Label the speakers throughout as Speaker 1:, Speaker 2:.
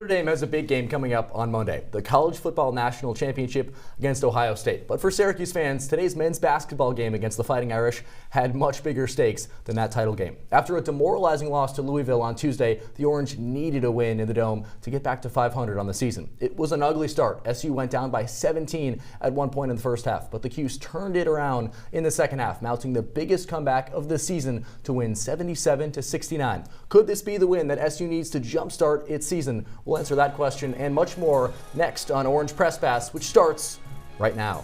Speaker 1: Notre Dame has a big game coming up on Monday, the College Football National Championship against Ohio State. But for Syracuse fans, today's men's basketball game against the Fighting Irish had much bigger stakes than that title game. After a demoralizing loss to Louisville on Tuesday, the Orange needed a win in the Dome to get back to 500 on the season. It was an ugly start. SU went down by 17 at one point in the first half, but the Cuse turned it around in the second half, mounting the biggest comeback of the season to win 77-69. Could this be the win that SU needs to jumpstart its season? We'll answer that question and much more next on Orange Press Pass, which starts right now.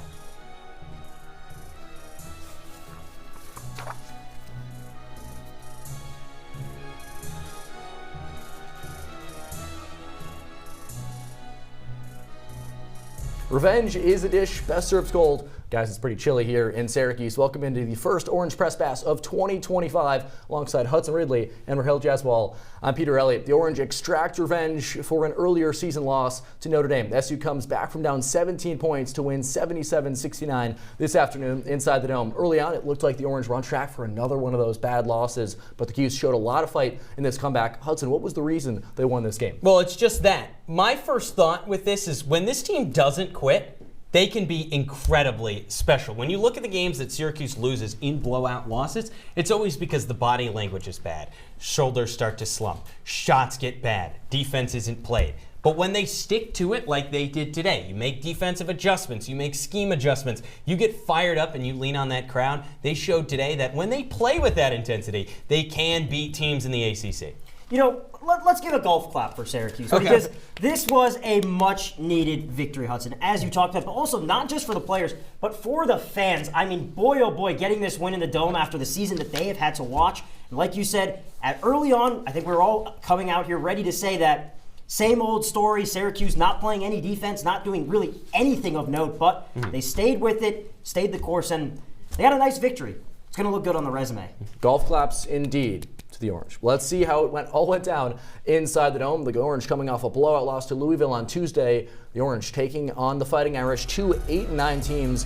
Speaker 1: Revenge is a dish best served cold. Guys, it's pretty chilly here in Syracuse. Welcome into the first Orange Press Pass of 2025 alongside Hudson, Ridley, and Rahill Jaiswal. I'm Peter Elliott. The Orange extract revenge for an earlier season loss to Notre Dame. SU comes back from down 17 points to win 77-69 this afternoon inside the Dome. Early on, it looked like the Orange were on track for another one of those bad losses, but the Cuse showed a lot of fight in this comeback. Hudson, what was the reason they won this game?
Speaker 2: Well, it's just that. My first thought with this is when this team doesn't quit, they can be incredibly special. When you look at the games that Syracuse loses in blowout losses, it's always because the body language is bad. Shoulders start to slump. Shots get bad. Defense isn't played. But when they stick to it like they did today, you make defensive adjustments, you make scheme adjustments, you get fired up and you lean on that crowd. They showed today that when they play with that intensity, they can beat teams in the ACC.
Speaker 3: You know, let's give a golf clap for Syracuse because this was a much-needed victory, Hudson, as you talked about, but also not just for the players, but for the fans. I mean, boy, oh boy, getting this win in the Dome after the season that they have had to watch. And like you said, early on, I think we're all coming out here ready to say that same old story, Syracuse not playing any defense, not doing really anything of note, but they stayed with it, stayed the course, and they had a nice victory. It's going to look good on the resume.
Speaker 1: Golf claps indeed to the Orange. Let's see how it all went down inside the Dome. The Orange coming off a blowout loss to Louisville on Tuesday. The Orange taking on the Fighting Irish, two 8-9 teams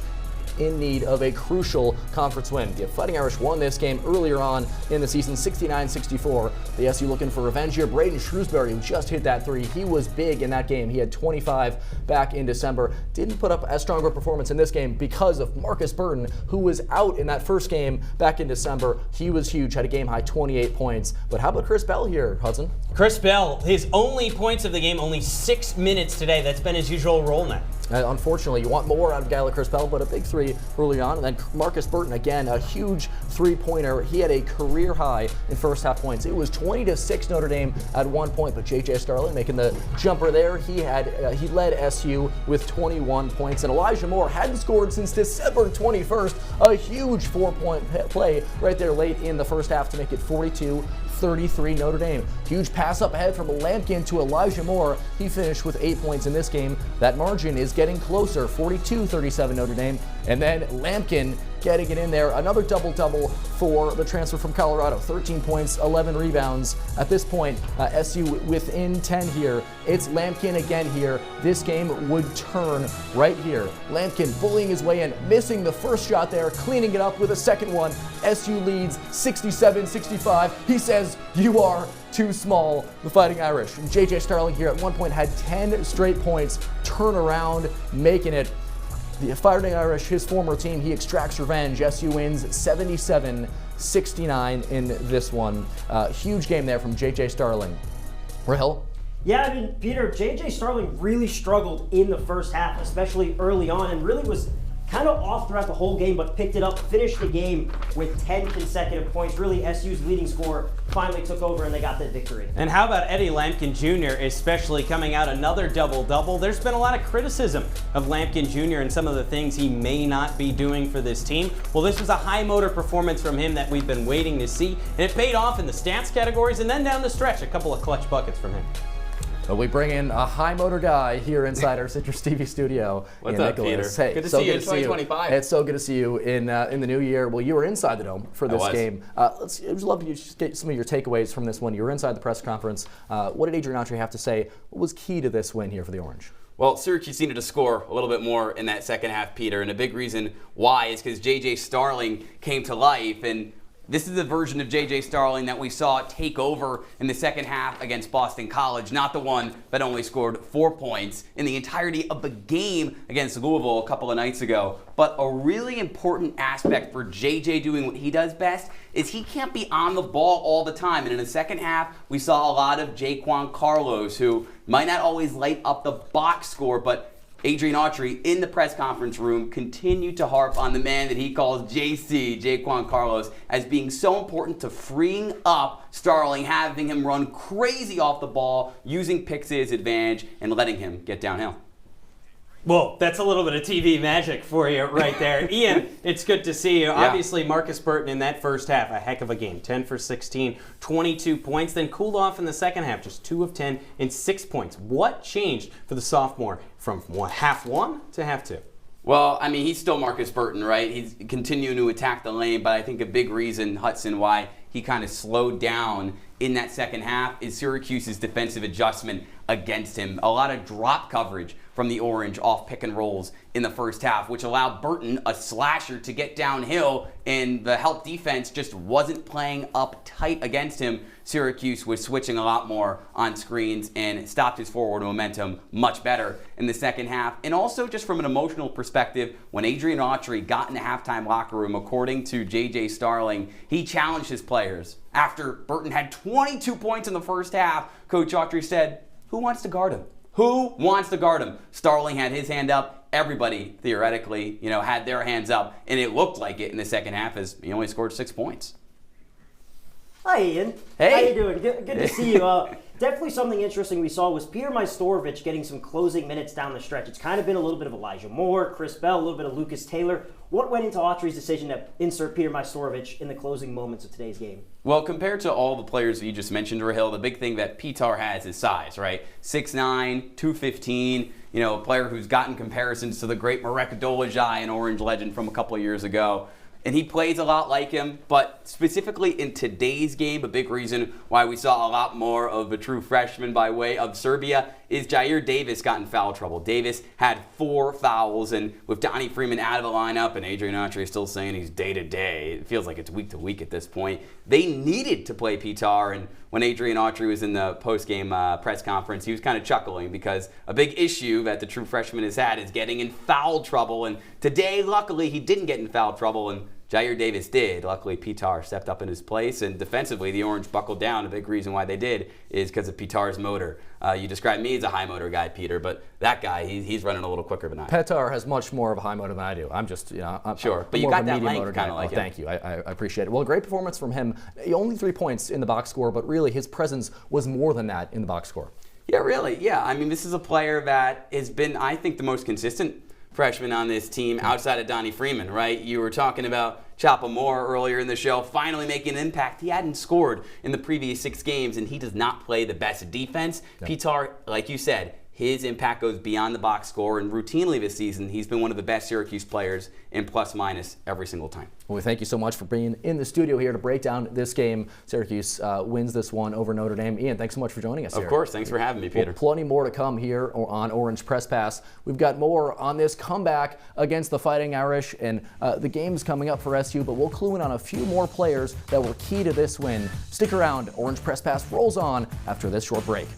Speaker 1: in need of a crucial conference win. The Fighting Irish won this game earlier on in the season, 69-64. The SU looking for revenge here. Braden Shrewsbury, who just hit that three, he was big in that game. He had 25 back in December. Didn't put up as strong a performance in this game because of Marcus Burton, who was out in that first game back in December. He was huge, had a game-high 28 points. But how about Chris Bell here, Hudson?
Speaker 2: Chris Bell, his only points of the game, only 6 minutes today. That's been his usual role now.
Speaker 1: Unfortunately, you want more out of a guy like Chris Bell, but a big three early on. And then Marcus Burton, again, a huge three-pointer. He had a career high in first half points. It was 20-6 Notre Dame at one point, but J.J. Starling making the jumper there. He led SU with 21 points. And Elijah Moore hadn't scored since December 21st. A huge four-point play right there late in the first half to make it 42-33 Notre Dame. Huge pass up ahead from Lampkin to Elijah Moore. He finished with 8 points in this game. That margin is getting closer, 42-37 Notre Dame. And then Lampkin getting it in there. Another double-double for the transfer from Colorado. 13 points, 11 rebounds. At this point, SU within 10 here. It's Lampkin again here. This game would turn right here. Lampkin bullying his way in, missing the first shot there, cleaning it up with a second one. SU leads 67-65. He says, "You are too small," the Fighting Irish. And J.J. Starling here at one point had 10 straight points, turn around, making it. The Fighting Irish, his former team, he extracts revenge. SU wins 77-69 in this one. Huge game there from J.J. Starling. Rahill?
Speaker 3: Yeah, I mean, Peter, J.J. Starling really struggled in the first half, especially early on, and really was kind of off throughout the whole game, but picked it up, finished the game with 10 consecutive points. Really, SU's leading scorer finally took over, and they got the victory.
Speaker 2: And how about Eddie Lampkin Jr., especially coming out another double-double? There's been a lot of criticism of Lampkin Jr. and some of the things he may not be doing for this team. Well, this was a high-motor performance from him that we've been waiting to see, and it paid off in the stats categories, and then down the stretch, a couple of clutch buckets from him.
Speaker 1: But we bring in a high motor guy here inside our CitrusTV studio.
Speaker 4: What's up,
Speaker 1: Nicholas.
Speaker 4: Peter?
Speaker 1: Hey,
Speaker 4: good to see you in 2025.
Speaker 1: It's so good to see you in the new year. Well, you were inside the Dome for this game. I'd love to just get some of your takeaways from this one. You were inside the press conference. What did Adrian Notre have to say? What was key to this win here for the Orange?
Speaker 4: Well, Syracuse needed to score a little bit more in that second half, Peter, and a big reason why is because J.J. Starling came to life, and This is the version of J.J. Starling that we saw take over in the second half against Boston College, not the one that only scored 4 points in the entirety of the game against Louisville a couple of nights ago. But a really important aspect for J.J. doing what he does best is he can't be on the ball all the time. And in the second half, we saw a lot of Jaiswal Carlos, who might not always light up the box score, but Adrian Autry in the press conference room continued to harp on the man that he calls JC, Jaiswal Carlos, as being so important to freeing up Starling, having him run crazy off the ball, using picks to his advantage, and letting him get downhill.
Speaker 2: Well, that's a little bit of TV magic for you right there. Ian, it's good to see you.
Speaker 4: Yeah.
Speaker 2: Obviously, Marcus Burton in that first half, a heck of a game. 10 for 16, 22 points, then cooled off in the second half, just 2 of 10 and 6 points. What changed for the sophomore from half one to half two?
Speaker 4: Well, I mean, he's still Marcus Burton, right? He's continuing to attack the lane, but I think a big reason, Hudson, why he kind of slowed down in that second half is Syracuse's defensive adjustment against him. A lot of drop coverage from the Orange off pick and rolls in the first half, which allowed Burton, a slasher, to get downhill, and the help defense just wasn't playing up tight against him. Syracuse was switching a lot more on screens and stopped his forward momentum much better in the second half. And also, just from an emotional perspective, when Adrian Autry got in the halftime locker room, according to J.J. Starling, he challenged his players. After Burton had 22 points in the first half, Coach Autry said, "Who wants to guard him? Who wants to guard him?" Starling had his hand up. Everybody, theoretically, had their hands up, and it looked like it in the second half as he only scored 6 points.
Speaker 3: Hi, Ian.
Speaker 4: Hey.
Speaker 3: How you doing? Good to see you. Definitely something interesting we saw was Peter Majstorovic getting some closing minutes down the stretch. It's kind of been a little bit of Elijah Moore, Chris Bell, a little bit of Lucas Taylor. What went into Autry's decision to insert Peter Majstorovic in the closing moments of today's game?
Speaker 4: Well, compared to all the players that you just mentioned, Rahill, the big thing that Pitar has is size, right? 6'9", 215, a player who's gotten comparisons to the great Marek Dolezaj, an Orange legend from a couple of years ago. And he plays a lot like him, but specifically in today's game, a big reason why we saw a lot more of a true freshman by way of Serbia is Jair Davis got in foul trouble. Davis had 4 fouls, and with Donnie Freeman out of the lineup and Adrian Autry still saying he's day-to-day, it feels like it's week-to-week at this point. They needed to play Pitar, and when Adrian Autry was in the post-game press conference, he was kind of chuckling because a big issue that the true freshman has had is getting in foul trouble, and today, luckily, he didn't get in foul trouble, and Jair Davis did. Luckily, Pitar stepped up in his place, and defensively, the Orange buckled down. A big reason why they did is because of Pitar's motor. You described me as a high motor guy, Peter, but that guy, he's running a little quicker than I am.
Speaker 1: Pitar has much more of a high motor than I do. I'm just,
Speaker 4: Sure, but
Speaker 1: more
Speaker 4: you
Speaker 1: of
Speaker 4: got
Speaker 1: a
Speaker 4: that
Speaker 1: medium motor
Speaker 4: length
Speaker 1: guy.
Speaker 4: kind of like him.
Speaker 1: Thank you. I appreciate it. Well, great performance from him. Only 3 points in the box score, but really his presence was more than that in the box score.
Speaker 4: Yeah, really. Yeah, I mean, this is a player that has been, I think, the most consistent freshman on this team outside of Donnie Freeman, right? You were talking about Chapa Moore earlier in the show, finally making an impact. He hadn't scored in the previous 6 games, and he does not play the best defense. No. Pitar, like you said, his impact goes beyond the box score, and routinely this season, he's been one of the best Syracuse players in plus-minus every single time.
Speaker 1: Well, we thank you so much for being in the studio here to break down this game. Syracuse wins this one over Notre Dame. Ian, thanks so much for joining us here.
Speaker 4: Of course. Thanks for having me, Peter.
Speaker 1: Well, plenty more to come here on Orange Press Pass. We've got more on this comeback against the Fighting Irish, and the game's coming up for SU, but we'll clue in on a few more players that were key to this win. Stick around. Orange Press Pass rolls on after this short break.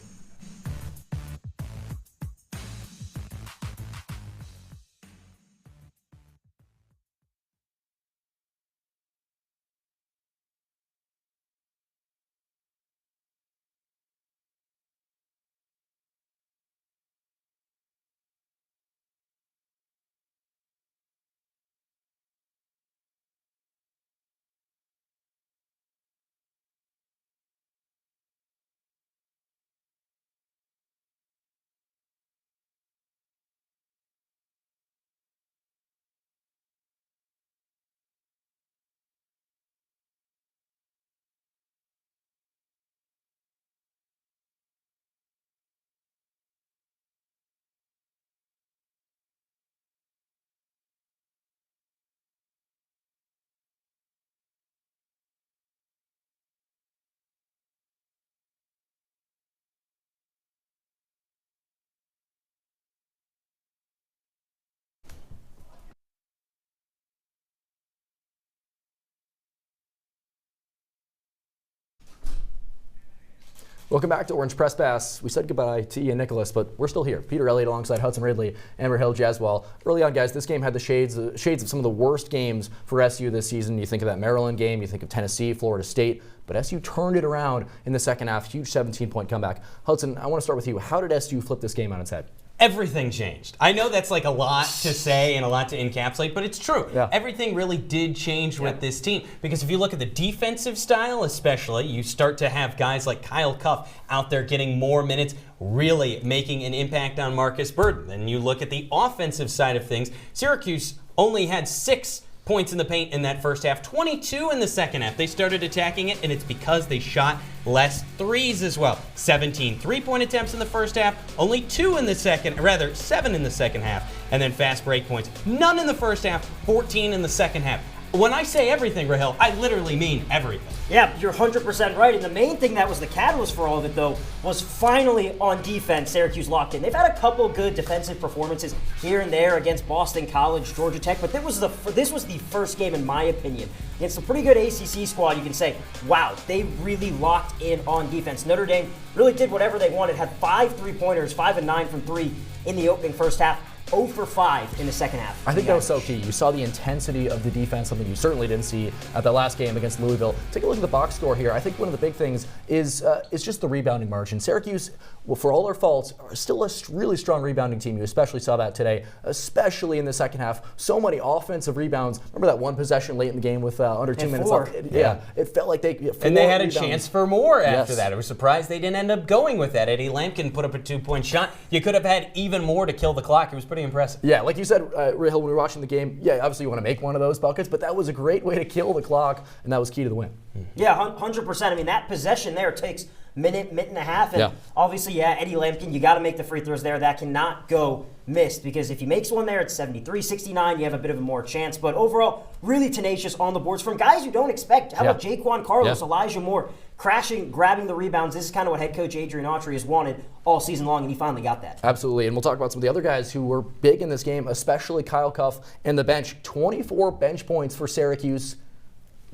Speaker 1: Welcome back to Orange Press Pass. We said goodbye to Ian Nicholas, but we're still here. Peter Elliott alongside Hudson, Ridley, and Rahill, Jaiswal. Early on, guys, this game had the shades of some of the worst games for SU this season. You think of that Maryland game, you think of Tennessee, Florida State, but SU turned it around in the second half. Huge 17-point comeback. Hudson, I want to start with you. How did SU flip this game on its head?
Speaker 2: Everything changed. I know that's like a lot to say and a lot to encapsulate, but it's true.
Speaker 1: Yeah.
Speaker 2: Everything really did change with this team, because if you look at the defensive style especially, you start to have guys like Kyle Cuff out there getting more minutes, really making an impact on Marcus Burton. Then you look at the offensive side of things, Syracuse only had 6 points in the paint in that first half, 22 in the second half. They started attacking it, and it's because they shot less threes as well. 17 three-point attempts in the first half, only 7 in the second half, and then fast break points. None in the first half, 14 in the second half. When I say everything, Rahill, I literally mean everything.
Speaker 3: Yeah, you're 100% right. And the main thing that was the catalyst for all of it, though, was finally on defense, Syracuse locked in. They've had a couple good defensive performances here and there against Boston College, Georgia Tech, but this was the first game, in my opinion, against a pretty good ACC squad. You can say, wow, they really locked in on defense. Notre Dame really did whatever they wanted, had 5 3-pointers, 5 and 9 from 3 in the opening first half. 0 for 5 in the second half.
Speaker 1: I think that was so key. You saw the intensity of the defense, something you certainly didn't see at the last game against Louisville. Take a look at the box score here. I think one of the big things is just the rebounding margin. Syracuse, well, for all their faults, are still a really strong rebounding team. You especially saw that today, especially in the second half. So many offensive rebounds. Remember that one possession late in the game with under 2 minutes left?
Speaker 2: Yeah,
Speaker 1: it felt like they
Speaker 2: and they had a chance for more after that. I was surprised they didn't end up going with that. Eddie Lampkin put up a 2-point shot. You could have had even more to kill the clock. It was pretty impressive.
Speaker 1: Yeah, like you said, Rahill, when we were watching the game, yeah, obviously you want to make one of those buckets, but that was a great way to kill the clock, and that was key to the win.
Speaker 3: Yeah, 100%. I mean, that possession there takes minute and a half, and obviously, Eddie Lampkin, you got to make the free throws there. That cannot go missed, because if he makes one there, it's 73-69. You have a bit of a more chance, but overall, really tenacious on the boards from guys you don't expect. How about Jaiswal Carlos, Elijah Moore, crashing, grabbing the rebounds? This is kind of what head coach Adrian Autry has wanted all season long, and he finally got that.
Speaker 1: Absolutely, and we'll talk about some of the other guys who were big in this game, especially Kyle Cuff and the bench. 24 bench points for Syracuse.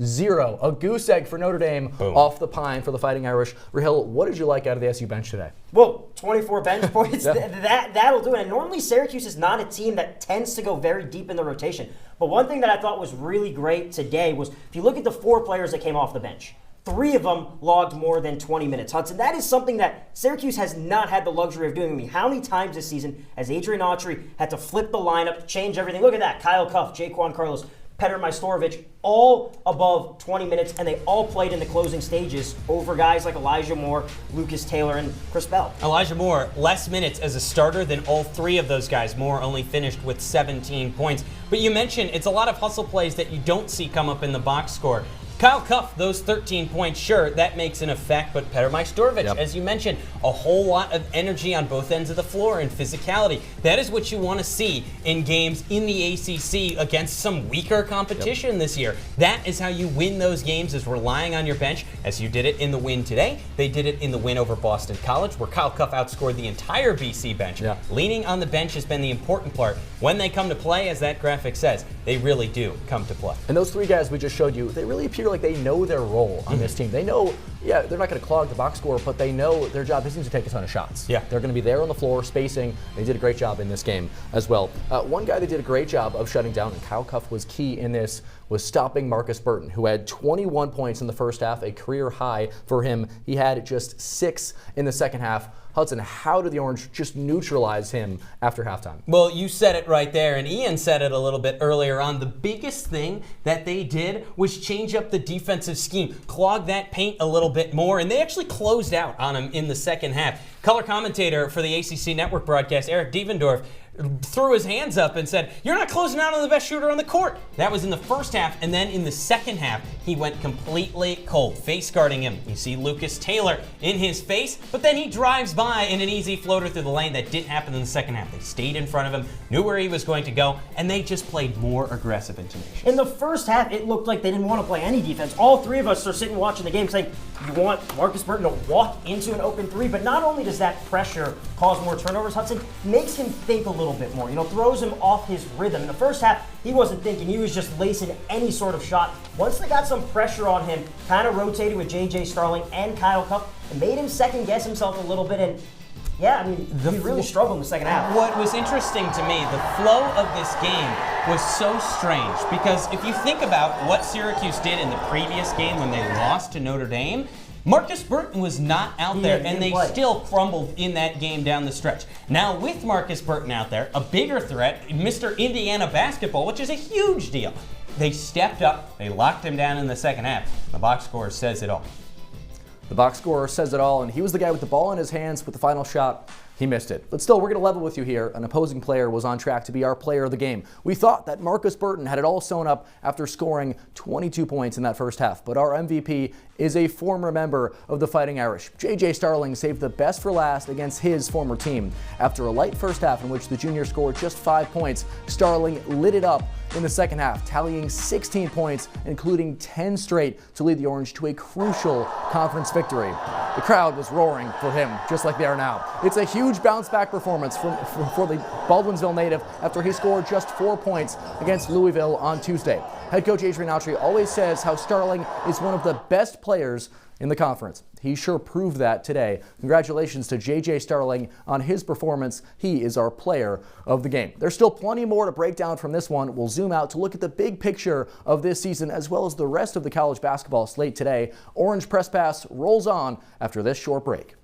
Speaker 1: 0. A goose egg for Notre Dame. Boom. Off the pine for the Fighting Irish. Rahill, what did you like out of the SU bench today?
Speaker 3: Well, 24 bench points, that'll do it. And normally Syracuse is not a team that tends to go very deep in the rotation. But one thing that I thought was really great today was, if you look at the 4 players that came off the bench, 3 of them logged more than 20 minutes. Hudson, that is something that Syracuse has not had the luxury of doing. I mean, how many times this season has Adrian Autry had to flip the lineup, change everything? Look at that. Kyle Cuff, Jaiswal Carlos, Petr Majstorovic, all above 20 minutes, and they all played in the closing stages over guys like Elijah Moore, Lucas Taylor, and Chris Bell.
Speaker 2: Elijah Moore, less minutes as a starter than all 3 of those guys. Moore only finished with 17 points. But you mentioned it's a lot of hustle plays that you don't see come up in the box score. Kyle Cuff, those 13 points, sure, that makes an effect, but Petr Majstorovic, as you mentioned, a whole lot of energy on both ends of the floor and physicality. That is what you want to see in games in the ACC against some weaker competition this year. That is how you win those games, is relying on your bench, as you did it in the win today. They did it in the win over Boston College, where Kyle Cuff outscored the entire BC bench. Leaning on the bench has been the important part. When they come to play, as that graphic says, they really do come to play.
Speaker 1: And those 3 guys we just showed you, they really appear like they know their role on this team. They know, they're not going to clog the box score, but they know their job isn't to take a ton of shots. They're going to be there on the floor, spacing. They did a great job in this game as well. One guy that did a great job of shutting down, and Kyle Cuff was key in this, was stopping Marcus Burton, who had 21 points in the first half, a career high for him. He had just 6 in the second half. Hudson, how did the Orange just neutralize him after halftime?
Speaker 2: Well, you said it right there, and Ian said it a little bit earlier on. The biggest thing that they did was change up the defensive scheme, clog that paint a little bit more, and they actually closed out on him in the second half. Color commentator for the ACC Network broadcast, Eric Devendorf, threw his hands up and said, "You're not closing out on the best shooter on the court." That was in the first half, and then in the second half, he went completely cold, face guarding him. You see Lucas Taylor in his face, but then he drives by in an easy floater through the lane. That didn't happen in the second half. They stayed in front of him, knew where he was going to go, and they just played more aggressive and tenacious.
Speaker 3: In the first half, it looked like they didn't want to play any defense. All 3 of us are sitting watching the game saying, you want Marcus Burton to walk into an open 3, but not only does that pressure cause more turnovers, Hudson, makes him think a little bit more, throws him off his rhythm. In the first half, he wasn't thinking, he was just lacing any sort of shot. Once they got some pressure on him, kind of rotated with J.J. Starling and Kyle Cuff, It made him second guess himself a little bit, and yeah, I mean, he really struggled in the second half.
Speaker 2: What was interesting to me, the flow of this game was so strange because if you think about what Syracuse did in the previous game when they lost to Notre Dame, Marcus Burton was not out there, and they still crumbled in that game down the stretch. Now, with Marcus Burton out there, a bigger threat, Mr. Indiana basketball, which is a huge deal. They stepped up, they locked him down in the second half. The box score says it all.
Speaker 1: The box score says it all, and he was the guy with the ball in his hands with the final shot. He missed it. But still, we're going to level with you here. An opposing player was on track to be our player of the game. We thought that Marcus Burton had it all sewn up after scoring 22 points in that first half. But our MVP is a former member of the Fighting Irish. J.J. Starling saved the best for last against his former team. After a light first half in which the junior scored just 5 points, Starling lit it up in the second half, tallying 16 points, including 10 straight to lead the Orange to a crucial conference victory. The crowd was roaring for him, just like they are now. It's a huge bounce-back performance for the Baldwinsville native after he scored just 4 points against Louisville on Tuesday. Head coach Adrian Autry always says how Starling is one of the best players in the conference. He sure proved that today. Congratulations to J.J. Starling on his performance. He is our player of the game. There's still plenty more to break down from this one. We'll zoom out to look at the big picture of this season as well as the rest of the college basketball slate today. Orange Press Pass rolls on after this short break.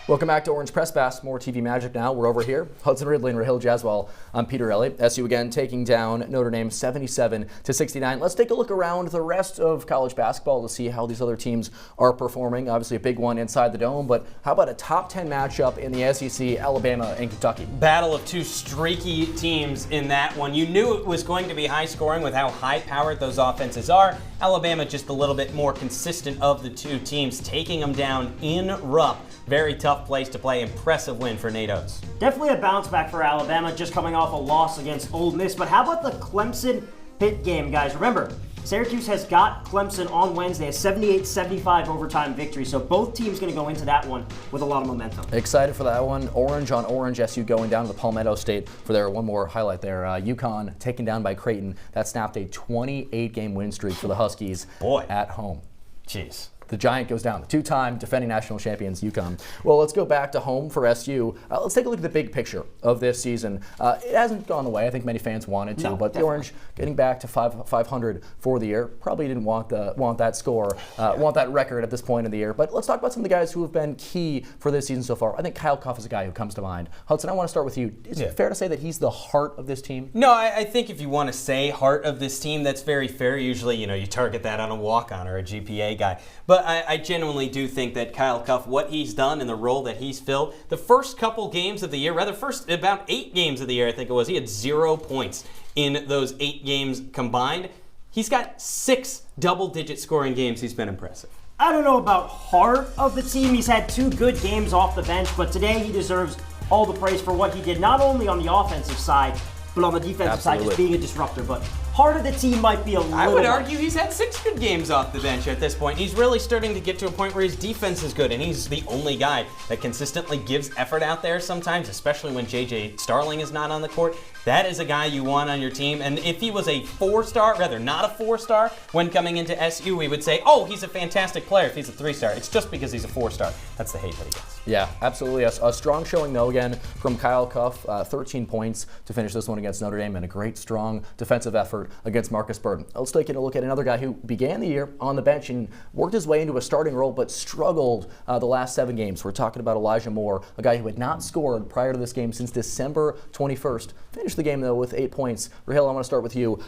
Speaker 1: Welcome back to Orange Press Pass. More TV magic now. We're over here. Hudson, Ridley, and Rahill Jaiswal. I'm Peter Elliott. SU again taking down Notre Dame 77-69. Let's take a look around the rest of college basketball to see how these other teams are performing. Obviously a big one inside the Dome, but how about a top 10 matchup in the SEC, Alabama and Kentucky?
Speaker 2: Battle of two streaky teams in that one. You knew it was going to be high scoring with how high powered those offenses are. Alabama just a little bit more consistent of the two teams, taking them down in Rupp. Very tough place to play. Impressive win for Nate Oates.
Speaker 3: Definitely a bounce back for Alabama, just coming off a loss against Ole Miss. But how about the Clemson-Pitt game, guys? Remember, Syracuse has got Clemson on Wednesday, a 78-75 overtime victory. So both teams going to go into that one with a lot of momentum.
Speaker 1: Excited for that one. Orange on orange. SU going down to the Palmetto State for their one more highlight there. UConn taken down by Creighton. That snapped a 28-game win streak for the Huskies at home.
Speaker 2: Jeez.
Speaker 1: The giant goes down. The two-time defending national champions, UConn. Well, let's go back to home for SU. Let's take a look at the big picture of this season. It hasn't gone the way I think many fans wanted to, but the Orange getting back to 500 for the year. Probably didn't want that score, want that record at this point in the year. But let's talk about some of the guys who have been key for this season so far. I think Kyle Cuff is a guy who comes to mind. Hudson, I want to start with you. Is it fair to say that he's the heart of this team?
Speaker 2: No, I think if you want to say heart of this team, that's very fair. Usually, you target that on a walk-on or a GPA guy. But I genuinely do think that Kyle Cuff, what he's done in the role that he's filled, the first couple games of the year, first about 8 games of the year, I think it was, he had 0 points in those 8 games combined. He's got 6 double-digit scoring games. He's been impressive.
Speaker 3: I don't know about heart of the team. He's had 2 good games off the bench, but today he deserves all the praise for what he did, not only on the offensive side, but on the defensive side, just being a disruptor. But heart of the team might be a little.
Speaker 2: I would argue he's had 6 good games off the bench at this point. He's really starting to get to a point where his defense is good, and he's the only guy that consistently gives effort out there sometimes, especially when J.J. Starling is not on the court. That is a guy you want on your team. And if he was a 4-star, rather not a 4-star, when coming into SU, we would say, oh, he's a fantastic player if he's a 3-star. It's just because he's a 4-star. That's the hate that he gets.
Speaker 1: Yeah, absolutely. A strong showing, though, again, from Kyle Cuff. 13 points to finish this one against Notre Dame, and a great, strong defensive effort against Marcus Burton. Let's take a look at another guy who began the year on the bench and worked his way into a starting role, but struggled the last 7 games. We're talking about Elijah Moore, a guy who had not scored prior to this game since December 21st. Finished the game, though, with 8 points. Rahill, I want to start with you.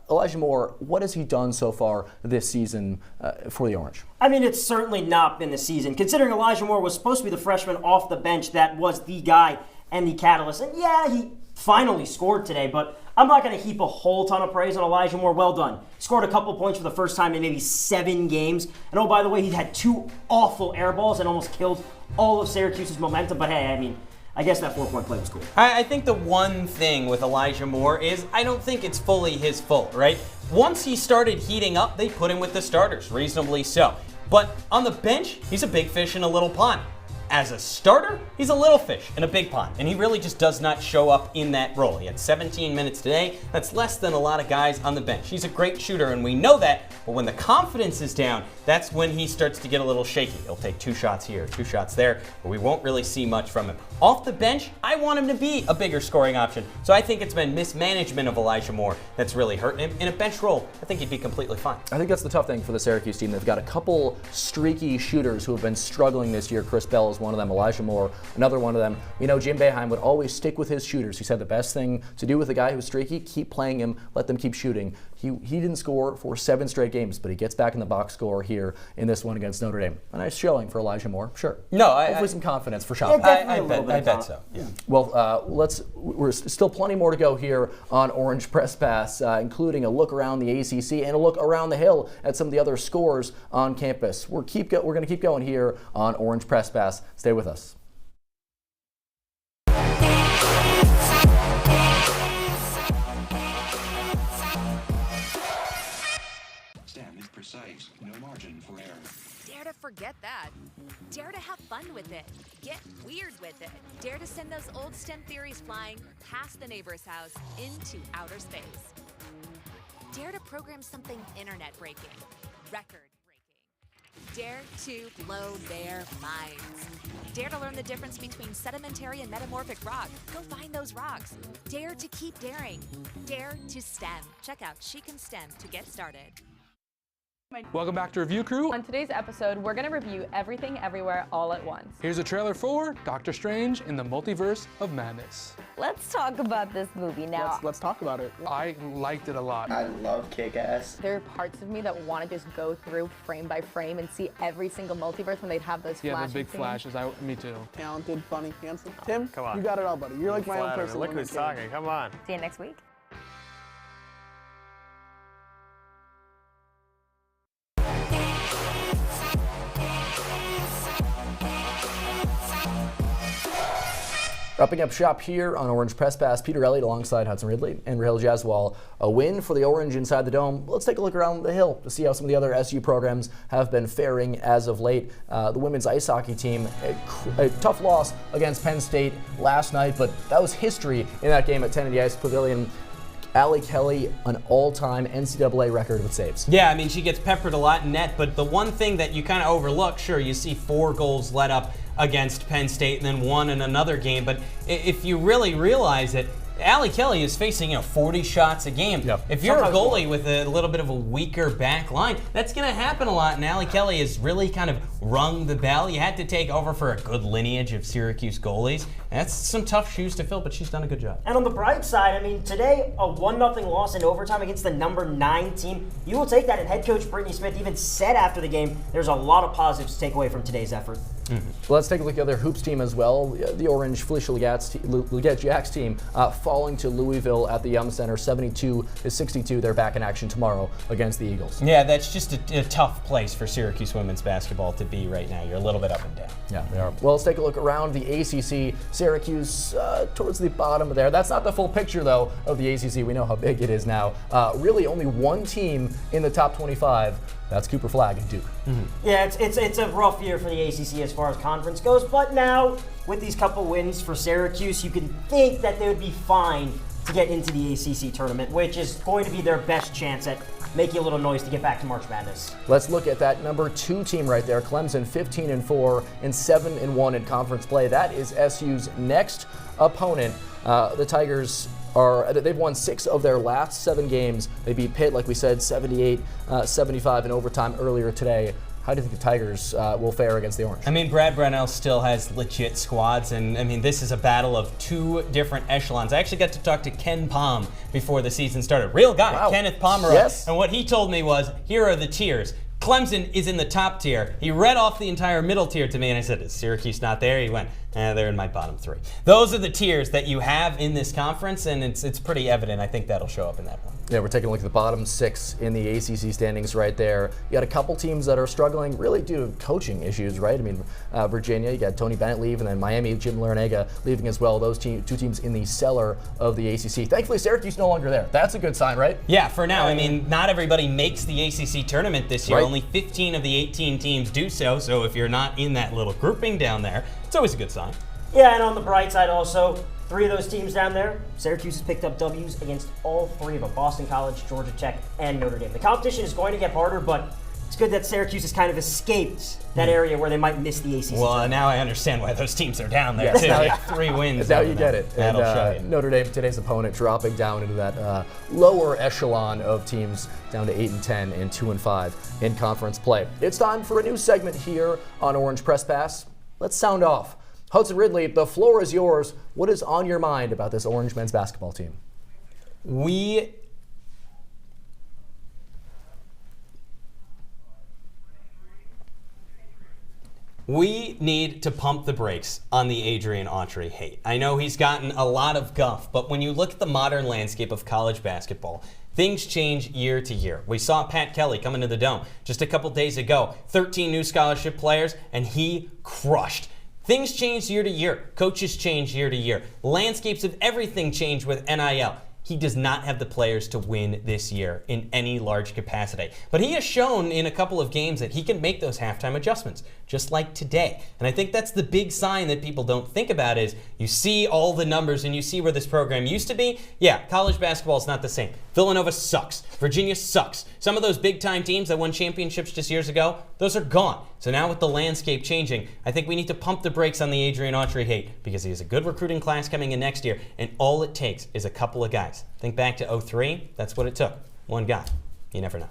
Speaker 1: Elijah Moore, what has he done so far this season for the Orange?
Speaker 3: I mean, it's certainly not been the season, considering Elijah Moore was supposed to be the freshman off the bench that was the guy and the catalyst. And yeah, he finally scored today, but I'm not going to heap a whole ton of praise on Elijah Moore. Well done. Scored a couple points for the first time in maybe 7 games. And oh, by the way, he had 2 awful air balls and almost killed all of Syracuse's momentum. But hey, I mean, I guess that 4-point play was cool.
Speaker 2: I think the one thing with Elijah Moore is I don't think it's fully his fault, right? Once he started heating up, they put him with the starters, reasonably so. But on the bench, he's a big fish in a little pond. As a starter, he's a little fish in a big pond, and he really just does not show up in that role. He had 17 minutes today. That's less than a lot of guys on the bench. He's a great shooter, and we know that, but when the confidence is down, that's when he starts to get a little shaky. He'll take 2 shots here, 2 shots there, but we won't really see much from him. Off the bench, I want him to be a bigger scoring option, so I think it's been mismanagement of Elijah Moore that's really hurting him. In a bench role, I think he'd be completely fine.
Speaker 1: I think that's the tough thing for the Syracuse team. They've got a couple streaky shooters who have been struggling this year. Chris Bell is one of them, Elijah Moore, another one of them. You know, Jim Boeheim would always stick with his shooters. He said the best thing to do with a guy who's streaky, keep playing him, let them keep shooting. He didn't score for 7 straight games, but he gets back in the box score here in this one against Notre Dame. A nice showing for Elijah Moore, sure.
Speaker 2: No,
Speaker 1: hopefully some confidence for Shop.
Speaker 2: I bet so. Yeah.
Speaker 1: Well, we're still plenty more to go here on Orange Press Pass, including a look around the ACC and a look around the Hill at some of the other scores on campus. We're going to keep going here on Orange Press Pass. Stay with us.
Speaker 5: Precise, no margin for error.
Speaker 6: Dare to forget that. Dare to have fun with it. Get weird with it. Dare to send those old STEM theories flying past the neighbor's house into outer space. Dare to program something internet-breaking, record-breaking. Dare to blow their minds. Dare to learn the difference between sedimentary and metamorphic rock. Go find those rocks. Dare to keep daring. Dare to STEM. Check out She Can STEM to get started.
Speaker 7: Welcome back to Review Crew.
Speaker 8: On today's episode, we're going to review Everything Everywhere All at Once.
Speaker 7: Here's a trailer for Doctor Strange in the Multiverse of Madness.
Speaker 9: Let's talk about this movie now.
Speaker 10: Let's talk about it.
Speaker 7: I liked it a lot.
Speaker 10: I love Kick-Ass.
Speaker 8: There are parts of me that want to just go through frame by frame and see every single multiverse when they'd have those
Speaker 7: Yeah,
Speaker 8: flashes.
Speaker 7: the big flashes. Me too.
Speaker 10: Talented, funny, handsome. Tim,
Speaker 11: come on.
Speaker 10: You got it all, buddy. You're like my own person.
Speaker 11: Look who's talking. Come on.
Speaker 9: See you next week.
Speaker 1: Wrapping up shop here on Orange Press Pass, Peter Elliott alongside Hudson Ridley and Rahill Jaiswal. A win for the Orange inside the Dome. Let's take a look around the Hill to see how some of the other SU programs have been faring as of late. The women's ice hockey team, a tough loss against Penn State last night, but that was history in that game at 10 Ice Pavilion. Allie Kelly, an all-time NCAA record with saves.
Speaker 2: Yeah, I mean, she gets peppered a lot in net, but the one thing that you kind of overlook, sure, you see 4 goals let up against Penn State and then 1 in another game, but if you really realize it, Allie Kelly is facing 40 shots a game.
Speaker 1: Yep.
Speaker 2: If you're a goalie with a little bit of a weaker back line, that's going to happen a lot, and Allie Kelly has really kind of rung the bell. You had to take over for a good lineage of Syracuse goalies. That's some tough shoes to fill, but she's done a good job.
Speaker 3: And on the bright side, I mean, today, a 1-0 loss in overtime against the number 9 team. You will take that, and head coach Brittany Smith even said after the game, there's a lot of positives to take away from today's effort.
Speaker 1: Let's take a look at their hoops team as well. The Orange Felicia Leggett Jacks team falling to Louisville at the Yum Center, 72-62. They're back in action tomorrow against the Eagles.
Speaker 2: Yeah, that's just a tough place for Syracuse women's basketball to be right now. You're a little bit up and down.
Speaker 1: Yeah, they are. Well, let's take a look around the ACC. Syracuse towards the bottom there. That's not the full picture, though, of the ACC. We know how big it is now. Really only one team in the top 25. That's Cooper Flagg and Duke.
Speaker 3: Yeah, it's a rough year for the ACC as far as conference goes, but now with these couple wins for Syracuse, you can think that they would be fine to get into the ACC tournament, which is going to be their best chance at making a little noise to get back to March Madness.
Speaker 1: Let's look at that number 2 team right there. Clemson 15-4 and 7-1 in conference play. That is SU's next opponent. The Tigers they've won 6 of their last 7 games. They beat Pitt, like we said, 78-75 in overtime earlier today. How do you think the Tigers will fare against the Orange?
Speaker 2: I mean, Brad Brownell still has legit squads, and I mean, this is a battle of 2 different echelons. I actually got to talk to Ken Palm before the season started. Real guy, wow. Kenneth Pomeroy.
Speaker 1: Yes.
Speaker 2: And what he told me was, here are the tiers. Clemson is in the top tier. He read off the entire middle tier to me, and I said, is Syracuse not there? He went, they're in my bottom 3. Those are the tiers that you have in this conference, and it's pretty evident. I think that'll show up in that one.
Speaker 1: Yeah, we're taking a look at the bottom 6 in the ACC standings right there. You got a couple teams that are struggling really due to coaching issues, right? I mean, Virginia, you got Tony Bennett leave, and then Miami, Jim Larinaga leaving as well. Those 2 teams in the cellar of the ACC. Thankfully, Syracuse no longer there. That's a good sign, right?
Speaker 2: Yeah, for now. I mean, not everybody makes the ACC tournament this year.
Speaker 1: Right.
Speaker 2: Only 15 of the 18 teams do so. So if you're not in that little grouping down there, it's always a good sign.
Speaker 3: Yeah, and on the bright side also, 3 of those teams down there, Syracuse has picked up W's against all 3 of them, Boston College, Georgia Tech, and Notre Dame. The competition is going to get harder, but it's good that Syracuse has kind of escaped that area where they might miss the ACC.
Speaker 2: Well, now I understand why those teams are down there,
Speaker 1: yes,
Speaker 2: too.
Speaker 1: now,
Speaker 2: 3 wins.
Speaker 1: Now you get it.
Speaker 2: That'll show you.
Speaker 1: Notre Dame, today's opponent, dropping down into that lower echelon of teams, down to 8-10 and 2-5 in conference play. It's time for a new segment here on Orange Press Pass. Let's sound off. Hudson, Ridley, the floor is yours. What is on your mind about this Orange men's basketball team?
Speaker 2: We need to pump the brakes on the Adrian Autry hate. I know he's gotten a lot of guff, but when you look at the modern landscape of college basketball, things change year to year. We saw Pat Kelly come into the Dome just a couple days ago. 13 new scholarship players, and he crushed. Things change year to year. Coaches change year to year. Landscapes of everything change with NIL. He does not have the players to win this year in any large capacity. But he has shown in a couple of games that he can make those halftime adjustments, just like today. And I think that's the big sign that people don't think about is you see all the numbers and you see where this program used to be. Yeah, college basketball is not the same. Villanova sucks. Virginia sucks. Some of those big-time teams that won championships just years ago, those are gone. So now with the landscape changing, I think we need to pump the brakes on the Adrian Autry hate because he has a good recruiting class coming in next year, and all it takes is a couple of guys. Think back to 2003, that's what it took. One guy. You never know.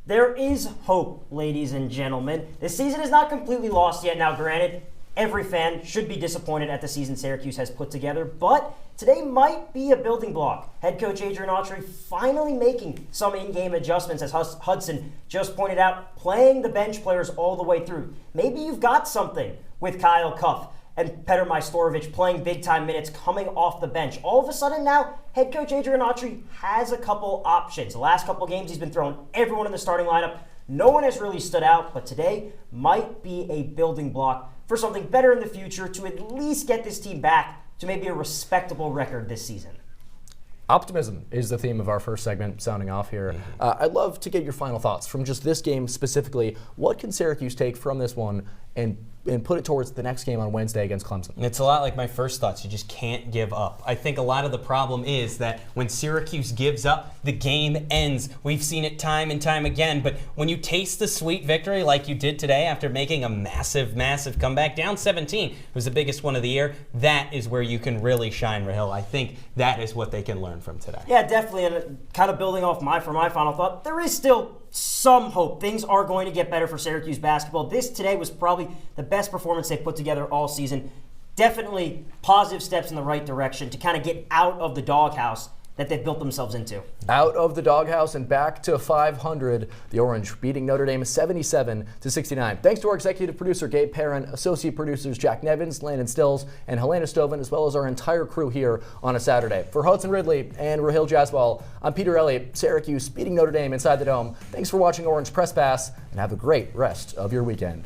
Speaker 3: There is hope, ladies and gentlemen. This season is not completely lost yet. Now, granted, every fan should be disappointed at the season Syracuse has put together, but today might be a building block. Head coach Adrian Autry finally making some in-game adjustments, as Hudson just pointed out, playing the bench players all the way through. Maybe you've got something with Kyle Cuff and Petr Majstorovic playing big-time minutes coming off the bench. All of a sudden now, head coach Adrian Autry has a couple options. The last couple games, he's been throwing everyone in the starting lineup. No one has really stood out, but today might be a building block for something better in the future to at least get this team back to maybe a respectable record this season.
Speaker 1: Optimism is the theme of our first segment, sounding off here. I'd love to get your final thoughts from just this game specifically. What can Syracuse take from this one and put it towards the next game on Wednesday against Clemson?
Speaker 2: It's a lot like my first thoughts. You just can't give up. I think a lot of the problem is that when Syracuse gives up, the game ends. We've seen it time and time again, but when you taste the sweet victory like you did today after making a massive, massive comeback, down 17, it was the biggest one of the year, that is where you can really shine, Rahill. I think that is what they can learn from today.
Speaker 3: Yeah, definitely, and kind of building off my final thought, there is still some hope. Things are going to get better for Syracuse basketball. This today was probably the best performance they put together all season. Definitely positive steps in the right direction to kind of get out of the doghouse that they've built themselves into.
Speaker 1: Out of the doghouse and back to 500. The Orange beating Notre Dame 77-69. Thanks to our executive producer Gabe Perrin, associate producers Jack Nevins, Landon Stills, and Helena Stoven, as well as our entire crew here on a Saturday. For Hudson Ridley and Rahill Jaiswal, I'm Peter Elliott. Syracuse beating Notre Dame inside the Dome. Thanks for watching Orange Press Pass, and have a great rest of your weekend.